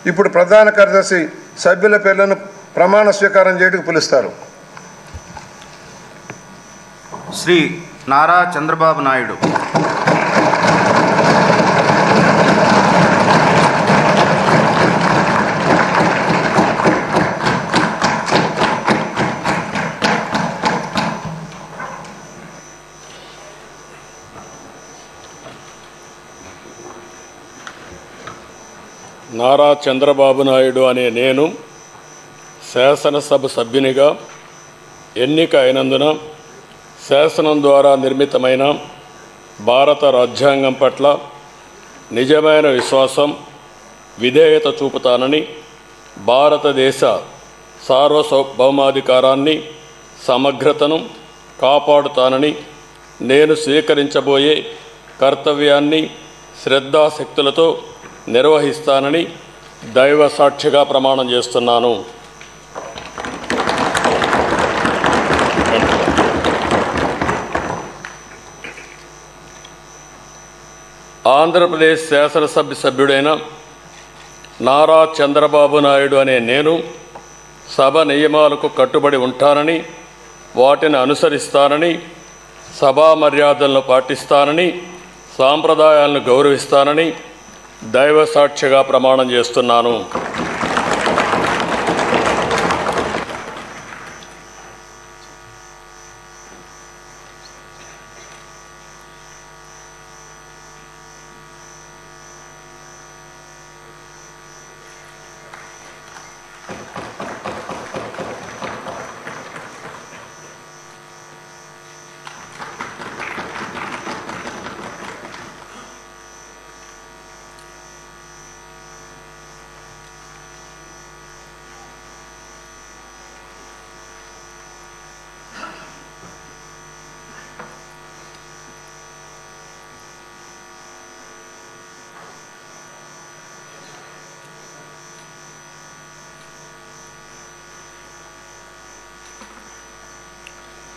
ఇప్పుడు ప్రధాన కార్యదర్శి సభ్యుల పేర్లను ప్రమాణ స్వీకారం చేయడానికి పిలుస్తారు. శ్రీ నారా చంద్రబాబు నాయుడు. నారా చంద్రబాబు నాయుడు అనే నేను శాసనసభ సభ్యునిగా ఎన్నిక అయినందున శాసనం ద్వారా నిర్మితమైన భారత రాజ్యాంగం పట్ల నిజమైన విశ్వాసం, విధేయత చూపుతానని, భారతదేశ సార్వభౌమాధికారాన్ని, సమగ్రతను కాపాడుతానని, నేను స్వీకరించబోయే కర్తవ్యాన్ని శ్రద్ధాశక్తులతో నిర్వహిస్తానని దైవ సాక్షిగా ప్రమాణం చేస్తున్నాను. ఆంధ్రప్రదేశ్ శాసనసభ సభ్యుడైన నారా చంద్రబాబు నాయుడు అనే నేను సభ నియమాలకు కట్టుబడి ఉంటానని, వాటిని అనుసరిస్తానని, సభా మర్యాదలను పాటిస్తానని, సాంప్రదాయాలను గౌరవిస్తానని దైవ సాక్షిగా ప్రమాణం చేస్తున్నాను.